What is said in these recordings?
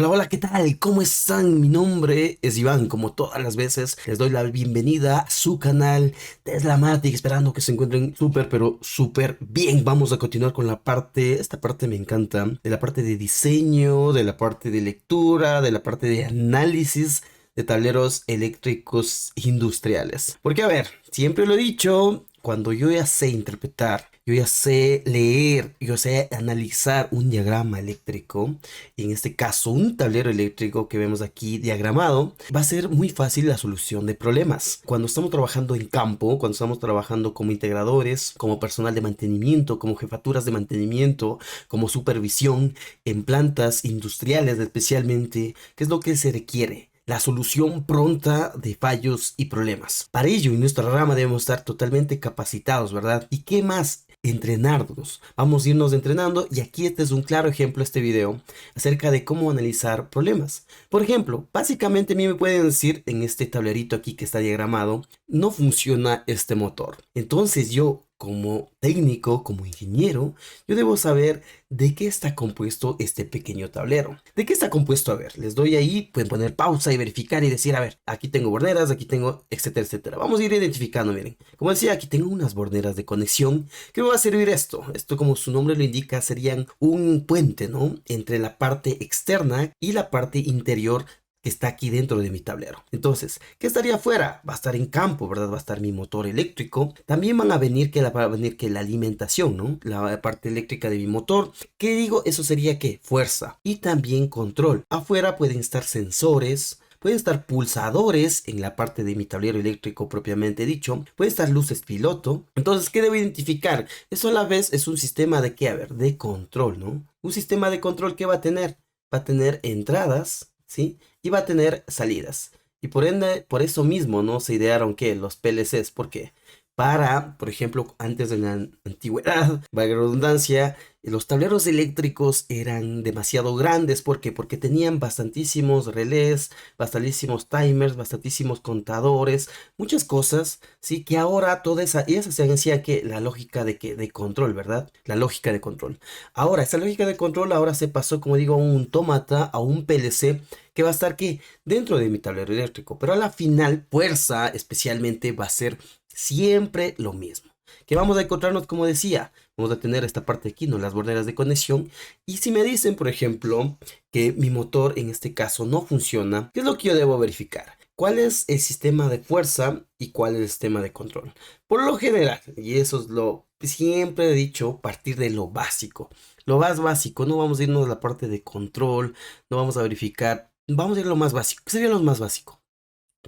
Hola, hola, ¿qué tal? ¿Cómo están? Mi nombre es Iván. Como todas las veces, les doy la bienvenida a su canal Teslamatic, esperando que se encuentren súper, pero súper bien. Vamos a continuar con esta parte me encanta, de la parte de diseño, de la parte de lectura, de la parte de análisis de tableros eléctricos industriales. Porque, a ver, siempre lo he dicho, cuando yo ya sé interpretar, yo ya sé leer, yo sé analizar un diagrama eléctrico, en este caso un tablero eléctrico que vemos aquí diagramado, va a ser muy fácil la solución de problemas. Cuando estamos trabajando en campo, cuando estamos trabajando como integradores, como personal de mantenimiento, como jefaturas de mantenimiento, como supervisión en plantas industriales especialmente, ¿qué es lo que se requiere? La solución pronta de fallos y problemas. Para ello, en nuestra rama debemos estar totalmente capacitados, ¿verdad? ¿Y qué más? Entrenarnos. Vamos a irnos entrenando y aquí este es un claro ejemplo, este video, acerca de cómo analizar problemas. Por ejemplo, básicamente a mí me pueden decir en este tablerito aquí que está diagramado, no funciona este motor. Entonces yo, como técnico, como ingeniero, yo debo saber de qué está compuesto este pequeño tablero. ¿De qué está compuesto? A ver, les doy ahí, pueden poner pausa y verificar y decir, a ver, aquí tengo borneras, aquí tengo, etcétera, etcétera. Vamos a ir identificando, miren. Como decía, aquí tengo unas borneras de conexión. ¿Qué me va a servir esto? Esto, como su nombre lo indica, serían un puente, ¿no? Entre la parte externa y la parte interior que está aquí dentro de mi tablero. Entonces, ¿qué estaría afuera? Va a estar en campo, ¿verdad? Va a estar mi motor eléctrico. También va a venir que la alimentación, ¿no? La parte eléctrica de mi motor. ¿Qué digo? Eso sería ¿qué? Fuerza. Y también control. Afuera pueden estar sensores. Pueden estar pulsadores en la parte de mi tablero eléctrico propiamente dicho. Pueden estar luces piloto. Entonces, ¿qué debo identificar? Eso a la vez es un sistema de ¿qué? A ver, de control, ¿no? Un sistema de control que va a tener. Va a tener entradas, ¿sí? Y va a tener salidas. Y por ende, por eso mismo, ¿no? Se idearon que los PLCs, porque para, por ejemplo, antes de la antigüedad, valga la redundancia, los tableros eléctricos eran demasiado grandes. ¿Por qué? Porque tenían bastantísimos relés, bastantísimos timers, bastantísimos contadores, muchas cosas, sí, que ahora toda esa, y eso se decía que la lógica de control, ¿verdad? La lógica de control. Ahora, esa lógica de control ahora se pasó, como digo, a un autómata, a un PLC, que va a estar aquí dentro de mi tablero eléctrico, pero a la final, fuerza especialmente va a ser siempre lo mismo. Que vamos a encontrarnos, como decía, vamos a tener esta parte aquí, ¿no? Las borderas de conexión. Y si me dicen, por ejemplo, que mi motor en este caso no funciona, ¿qué es lo que yo debo verificar? ¿Cuál es el sistema de fuerza y cuál es el sistema de control? Por lo general, y eso es lo siempre he dicho, partir de lo básico. Lo más básico, no vamos a irnos a la parte de control, no vamos a verificar, vamos a ir a lo más básico. ¿Qué sería lo más básico?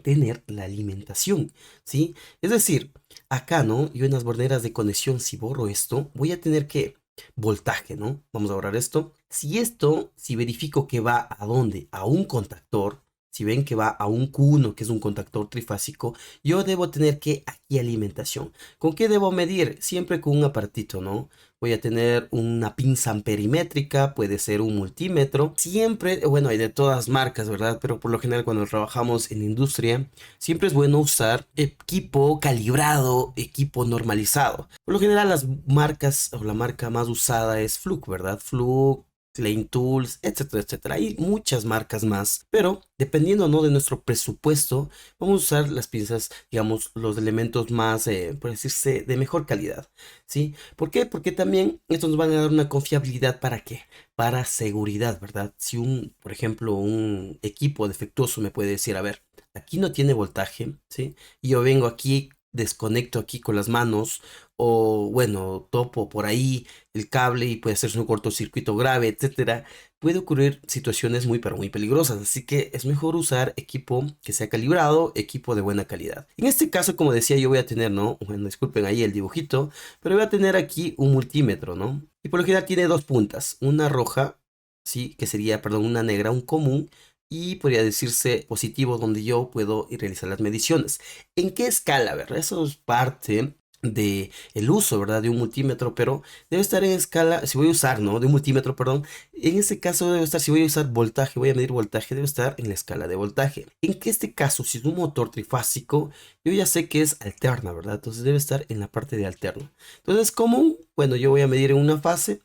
Tener la alimentación, ¿sí? Es decir, acá, ¿no? Yo en las borderas de conexión, si borro esto, voy a tener que voltaje, ¿no? Vamos a borrar esto. Si verifico que va a dónde, a un contactor, si ven que va a un Q1, que es un contactor trifásico, yo debo tener que aquí alimentación. ¿Con qué debo medir? Siempre con un aparatito, ¿no? Voy a tener una pinza amperimétrica, puede ser un multímetro. Siempre, bueno, hay de todas marcas, ¿verdad? Pero por lo general cuando trabajamos en industria, siempre es bueno usar equipo calibrado, equipo normalizado. Por lo general las marcas o la marca más usada es Fluke, ¿verdad? Fluke, Klein Tools, etcétera, etcétera. Hay muchas marcas más, pero dependiendo, ¿no? De nuestro presupuesto, vamos a usar las pinzas, digamos, los elementos más, por decirse, de mejor calidad, ¿sí? ¿Por qué? Porque también estos nos van a dar una confiabilidad. ¿Para qué? Para seguridad, ¿verdad? Si por ejemplo, un equipo defectuoso me puede decir, a ver, aquí no tiene voltaje, ¿sí? Y yo vengo aquí, desconecto aquí con las manos, o bueno, topo por ahí el cable y puede hacerse un cortocircuito grave, etcétera. Puede ocurrir situaciones muy, pero muy peligrosas, así que es mejor usar equipo que sea calibrado, equipo de buena calidad. En este caso, como decía, yo voy a tener, ¿no? Bueno, disculpen ahí el dibujito, pero voy a tener aquí un multímetro, ¿no? Y por lo general tiene dos puntas, una roja, sí, que sería, perdón, una negra, un común, y podría decirse positivo, donde yo puedo ir realizar las mediciones. ¿En qué escala? ¿Verdad? Eso es parte de el uso, ¿verdad? De un multímetro, pero debe estar en escala, si voy a usar, ¿no? De un multímetro, perdón. En este caso debe estar, si voy a usar voltaje, voy a medir voltaje, debe estar en la escala de voltaje. En que este caso, si es un motor trifásico, yo ya sé que es alterna, ¿verdad? Entonces debe estar en la parte de alterno. Entonces, común, bueno, yo voy a medir en una fase,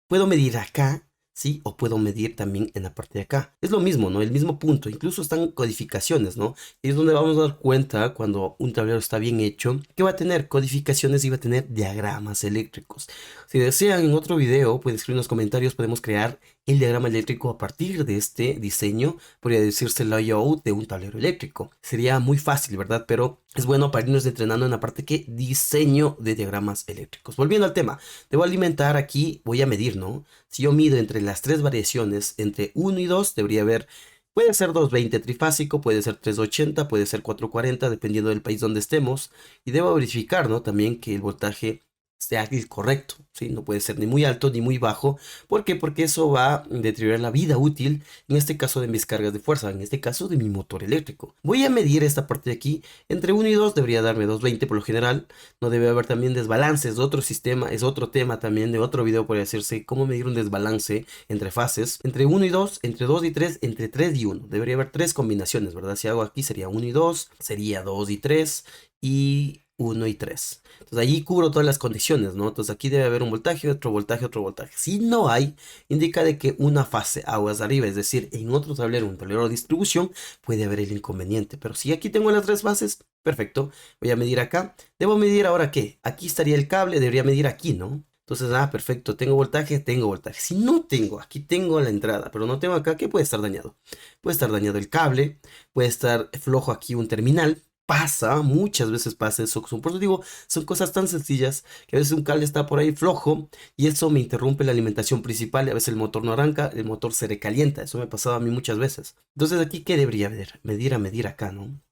puedo medir acá, ¿sí? O puedo medir también en la parte de acá. Es lo mismo, ¿no? El mismo punto. Incluso están codificaciones, ¿no? Y es donde vamos a dar cuenta cuando un tablero está bien hecho, que va a tener codificaciones y va a tener diagramas eléctricos. Si desean en otro video, pueden escribir en los comentarios, podemos crear el diagrama eléctrico a partir de este diseño, podría decirse el layout de un tablero eléctrico. Sería muy fácil, ¿verdad? Pero es bueno para irnos entrenando en la parte que diseño de diagramas eléctricos. Volviendo al tema, debo alimentar aquí, voy a medir, ¿no? Si yo mido entre las tres variaciones, entre 1 y 2, debería haber, puede ser 220 trifásico, puede ser 380, puede ser 440, dependiendo del país donde estemos. Y debo verificar, ¿no? También que el voltaje sea el correcto, ¿sí? No puede ser ni muy alto ni muy bajo. ¿Por qué? Porque eso va a deteriorar la vida útil, en este caso de mis cargas de fuerza, en este caso de mi motor eléctrico. Voy a medir esta parte de aquí, entre 1 y 2 debería darme 220 por lo general. No debe haber también desbalances, otro sistema, es otro tema también de otro video, podría decirse cómo medir un desbalance entre fases, entre 1 y 2, entre 2 y 3, entre 3 y 1. Debería haber tres combinaciones, ¿verdad? Si hago aquí sería 1 y 2, sería 2 y 3 y 1 y 3. Entonces allí cubro todas las condiciones, ¿no? Entonces aquí debe haber un voltaje, otro voltaje, otro voltaje. Si no hay, indica de que una fase aguas arriba, es decir, en otro tablero, un tablero de distribución, puede haber el inconveniente. Pero si aquí tengo las tres fases, perfecto. Voy a medir acá. Debo medir ahora qué. Aquí estaría el cable, debería medir aquí, ¿no? Entonces, perfecto, tengo voltaje, tengo voltaje. Si no tengo, aquí tengo la entrada, pero no tengo acá, ¿qué puede estar dañado? Puede estar dañado el cable, puede estar flojo aquí un terminal. Pasa, muchas veces pasa eso. Por eso digo, son cosas tan sencillas que a veces un cable está por ahí flojo y eso me interrumpe la alimentación principal y a veces el motor no arranca, el motor se recalienta. Eso me ha pasado a mí muchas veces. Entonces aquí, ¿qué debería haber? Medir acá, ¿no?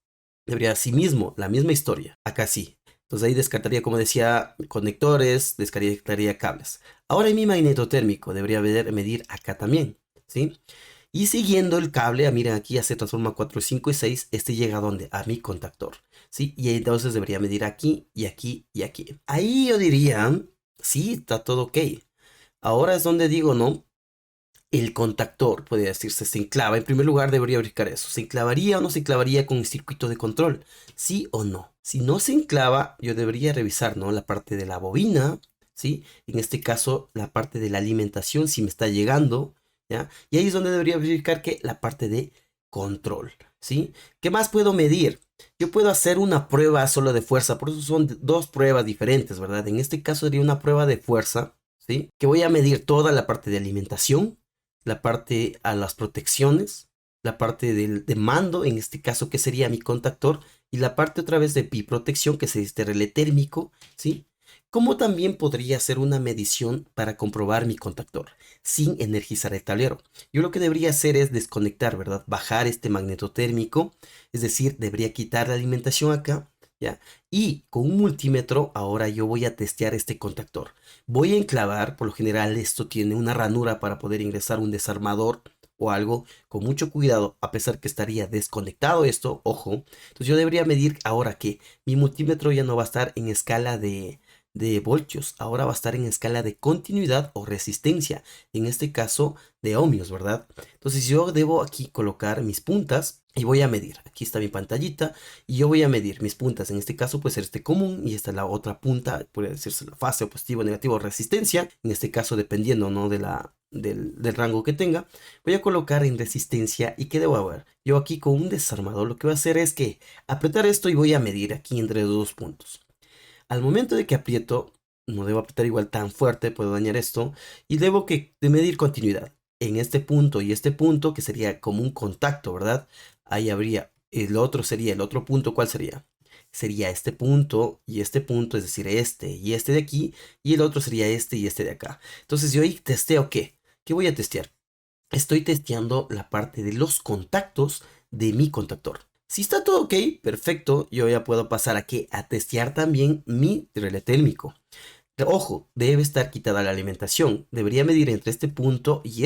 Debería sí mismo, la misma historia. Acá sí. Entonces ahí descartaría, como decía, conectores, descartaría cables. Ahora en mi magnetotérmico debería medir acá también, ¿sí? Y siguiendo el cable, miren aquí ya se transforma 4, 5 y 6. Este llega a dónde? A mi contactor, ¿sí? Y entonces debería medir aquí y aquí y aquí. Ahí yo diría, sí, está todo ok. Ahora es donde digo, ¿no? El contactor, puede decirse, se enclava. En primer lugar debería verificar eso. ¿Se enclavaría o no se enclavaría con el circuito de control? ¿Sí o no? Si no se enclava, yo debería revisar, ¿no? La parte de la bobina, ¿sí? En este caso, la parte de la alimentación, si me está llegando, ¿ya? Y ahí es donde debería verificar que la parte de control, ¿sí? ¿Qué más puedo medir? Yo puedo hacer una prueba solo de fuerza, por eso son dos pruebas diferentes, ¿verdad? En este caso sería una prueba de fuerza, ¿sí? Que voy a medir toda la parte de alimentación, la parte a las protecciones, la parte de mando, en este caso que sería mi contactor, y la parte otra vez de pi protección, que es este relé térmico, ¿sí? Como también podría hacer una medición para comprobar mi contactor sin energizar el tablero. Yo lo que debería hacer es desconectar, ¿verdad? Bajar este magneto térmico, es decir, debería quitar la alimentación acá, ¿ya? Y con un multímetro ahora yo voy a testear este contactor. Voy a enclavar, por lo general esto tiene una ranura para poder ingresar un desarmador o algo con mucho cuidado, a pesar que estaría desconectado esto, ojo. Entonces yo debería medir ahora que mi multímetro ya no va a estar en escala de voltios, ahora va a estar en escala de continuidad o resistencia, en este caso de ohmios, ¿verdad? Entonces yo debo aquí colocar mis puntas y voy a medir. Aquí está mi pantallita y yo voy a medir mis puntas. En este caso puede ser este común y esta es la otra punta, puede decirse la fase o positivo, negativo, resistencia. En este caso dependiendo, ¿no? Del rango que tenga. Voy a colocar en resistencia y ¿qué debo hacer? Yo aquí con un desarmador lo que voy a hacer es que apretar esto y voy a medir aquí entre dos puntos. Al momento de que aprieto, no debo apretar igual tan fuerte, puedo dañar esto, y debo de medir continuidad. En este punto y este punto, que sería como un contacto, ¿verdad? Ahí habría, el otro sería, el otro punto, ¿cuál sería? Sería este punto y este punto, es decir, este y este de aquí, y el otro sería este y este de acá. Entonces yo ahí testeo ¿qué? ¿Qué voy a testear? Estoy testeando la parte de los contactos de mi contactor. Si está todo ok, perfecto, yo ya puedo pasar aquí a testear también mi relé térmico. Ojo, debe estar quitada la alimentación. Debería medir entre este punto y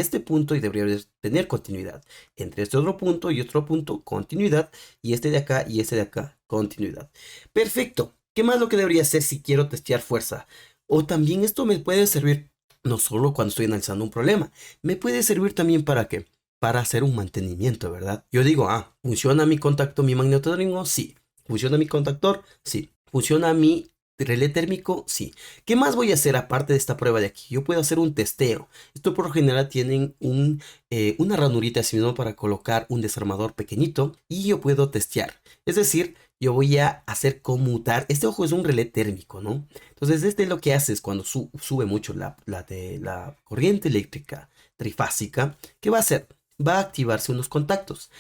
debería tener continuidad. Entre este otro punto y otro punto, continuidad. Y este de acá y este de acá, continuidad. Perfecto. ¿Qué más lo que debería hacer si quiero testear fuerza? O también esto me puede servir no solo cuando estoy analizando un problema. Me puede servir también para qué. Para hacer un mantenimiento, ¿verdad? Yo digo, ¿funciona mi contacto, mi magnetotérmico? Sí. ¿Funciona mi contactor? Sí. ¿Funciona mi Relé térmico, sí. ¿Qué más voy a hacer aparte de esta prueba de aquí? Yo puedo hacer un testeo. Esto por lo general tienen una ranurita así mismo para colocar un desarmador pequeñito y yo puedo testear. Es decir, yo voy a hacer conmutar. Este ojo es un relé térmico, ¿no? Entonces, este lo que hace es cuando sube mucho la corriente eléctrica trifásica, ¿qué va a hacer? Va a activarse unos contactos.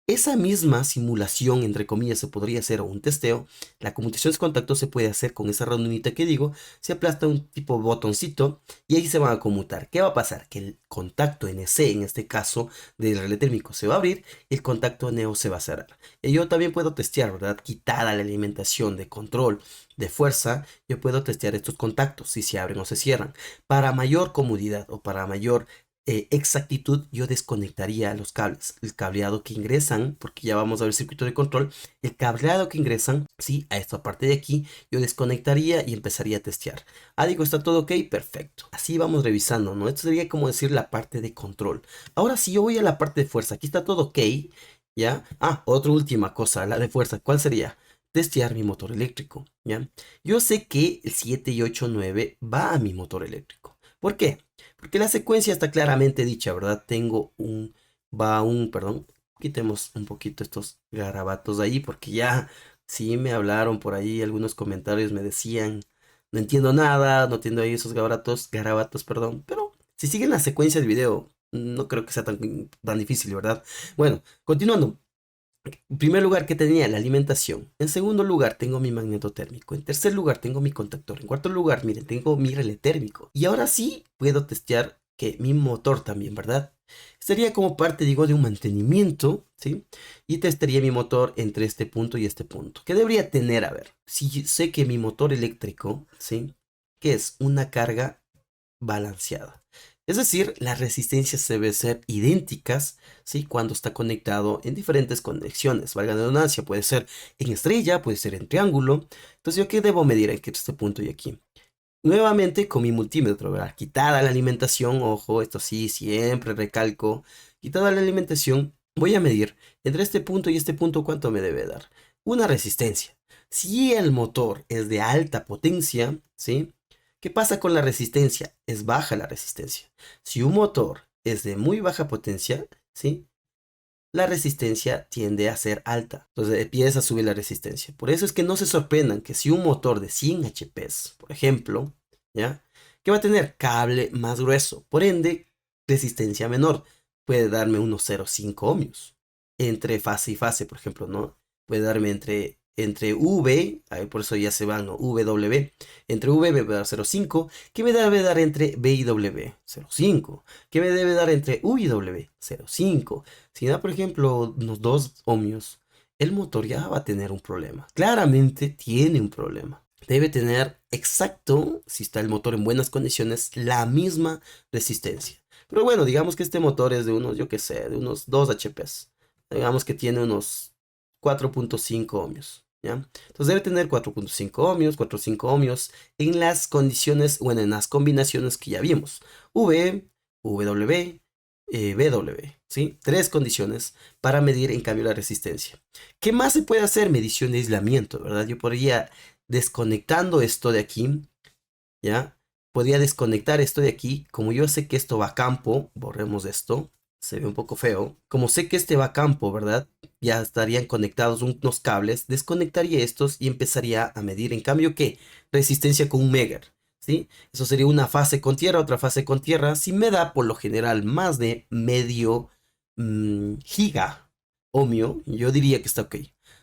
Esa misma simulación, entre comillas, se podría hacer o un testeo. La conmutación de contactos se puede hacer con esa ranurita que digo. Se aplasta un tipo botoncito y ahí se van a conmutar. ¿Qué va a pasar? Que el contacto NC, en este caso del relé térmico, se va a abrir y el contacto NO se va a cerrar. Y yo también puedo testear, ¿verdad? Quitada la alimentación de control de fuerza, yo puedo testear estos contactos, si se abren o se cierran. Para mayor comodidad o para mayor exactitud, yo desconectaría los cables, el cableado que ingresan, porque ya vamos a ver circuito de control, el cableado que ingresan, sí, a esta parte de aquí, yo desconectaría y empezaría a testear. Ah, digo, ¿está todo ok? Perfecto. Así vamos revisando, ¿no? Esto sería como decir la parte de control. Ahora si yo voy a la parte de fuerza, aquí está todo ok, ¿ya? Ah, otra última cosa, la de fuerza, ¿cuál sería? Testear mi motor eléctrico, ¿ya? Yo sé que el 7 y 8 9 va a mi motor eléctrico. ¿Por qué? Porque la secuencia está claramente dicha, ¿verdad? Perdón, quitemos un poquito estos garabatos de ahí, porque ya sí me hablaron por ahí, algunos comentarios me decían, no entiendo nada, no entiendo ahí esos garabatos, perdón, pero si siguen la secuencia del video, no creo que sea tan difícil, ¿verdad? Bueno, continuando. En primer lugar, ¿qué tenía? La alimentación. En segundo lugar, tengo mi magneto térmico. En tercer lugar, tengo mi contactor. En cuarto lugar, miren, tengo mi relé térmico. Y ahora sí puedo testear que mi motor también, ¿verdad? Sería como parte, digo, de un mantenimiento, ¿sí? Y testaría mi motor entre este punto y este punto. ¿Qué debería tener? A ver, si sé que mi motor eléctrico, ¿sí? Que es una carga balanceada. Es decir, las resistencias deben ser idénticas, ¿sí? Cuando está conectado en diferentes conexiones. Valga la redundancia, puede ser en estrella, puede ser en triángulo. Entonces, ¿yo qué debo medir entre este punto y aquí? Nuevamente con mi multímetro, ¿verdad? Quitada la alimentación, ojo, esto sí, siempre recalco. Quitada la alimentación, voy a medir entre este punto y este punto cuánto me debe dar. Una resistencia. Si el motor es de alta potencia, ¿sí? ¿Qué pasa con la resistencia? Es baja la resistencia. Si un motor es de muy baja potencia, ¿sí? La resistencia tiende a ser alta. Entonces empieza a subir la resistencia. Por eso es que no se sorprendan que si un motor de 100 HPs, por ejemplo, ¿ya? ¿Qué va a tener? Cable más grueso. Por ende, resistencia menor. Puede darme unos 0,5 ohmios. Entre fase y fase, por ejemplo, ¿no? Puede darme entre V, ahí por eso ya se van, ¿no? W. Entre V me va a dar 0,5. ¿Qué me debe dar entre B y W? 0,5. ¿Qué me debe dar entre U y W? 0,5. Si da, por ejemplo, unos 2 ohmios, el motor ya va a tener un problema. Claramente tiene un problema. Debe tener exacto, si está el motor en buenas condiciones, la misma resistencia. Pero bueno, digamos que este motor es de unos, yo qué sé, de unos 2 HPs. Digamos que tiene unos 4,5 ohmios. ¿Ya? Entonces debe tener 4,5 ohmios, 4,5 ohmios en las condiciones, bueno, en las combinaciones que ya vimos. V, W, BW, ¿sí? Tres condiciones para medir en cambio la resistencia. ¿Qué más se puede hacer? Medición de aislamiento, ¿verdad? Yo podría desconectando esto de aquí, ¿ya? Podría desconectar esto de aquí. Como yo sé que esto va a campo, borremos esto. Se ve un poco feo. Como sé que este va a campo, ¿verdad? Ya estarían conectados unos cables. Desconectaría estos y empezaría a medir. En cambio, ¿qué? Resistencia con un Megger. ¿Sí? Eso sería una fase con tierra, otra fase con tierra. Si me da por lo general más de medio giga ohmio, yo diría que está ok.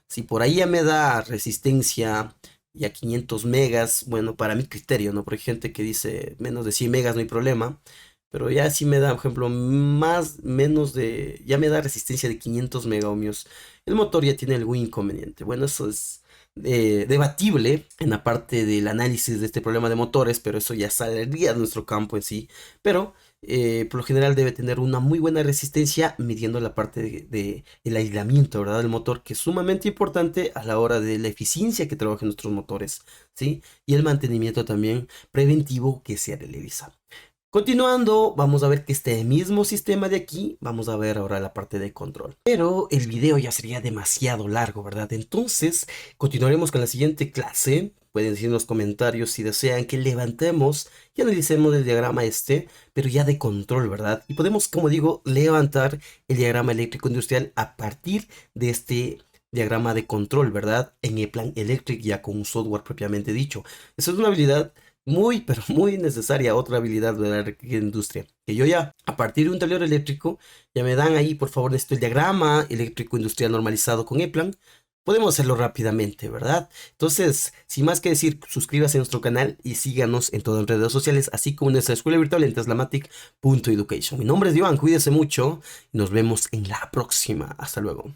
Si por ahí ya me da resistencia ya 500 megas, bueno, para mi criterio, ¿no? Porque hay gente que dice menos de 100 megas no hay problema. Pero ya si me da, por ejemplo, ya me da resistencia de 500 mega ohmios. El motor ya tiene algún inconveniente. Bueno, eso es debatible en la parte del análisis de este problema de motores, pero eso ya saldría de nuestro campo en sí. Pero por lo general debe tener una muy buena resistencia midiendo la parte el aislamiento, ¿verdad? Del motor, que es sumamente importante a la hora de la eficiencia que trabajan nuestros motores, ¿sí? Y el mantenimiento también preventivo que se realiza. Continuando, vamos a ver que este mismo sistema de aquí, vamos a ver ahora la parte de control. Pero el video ya sería demasiado largo, ¿verdad? Entonces, continuaremos con la siguiente clase. Pueden decir en los comentarios si desean que levantemos y analicemos el diagrama este, pero ya de control, ¿verdad? Y podemos, como digo, levantar el diagrama eléctrico industrial a partir de este diagrama de control, ¿verdad? En Eplan Electric, ya con un software propiamente dicho. Esa es una habilidad muy, pero muy necesaria, otra habilidad de la industria. Que yo ya, a partir de un tablero eléctrico, ya me dan ahí, por favor, esto el diagrama eléctrico industrial normalizado con Eplan. Podemos hacerlo rápidamente, ¿verdad? Entonces, sin más que decir, suscríbase a nuestro canal y síganos en todas las redes sociales, así como en nuestra escuela virtual en teslamatic.education. Mi nombre es Iván, cuídese mucho y nos vemos en la próxima. Hasta luego.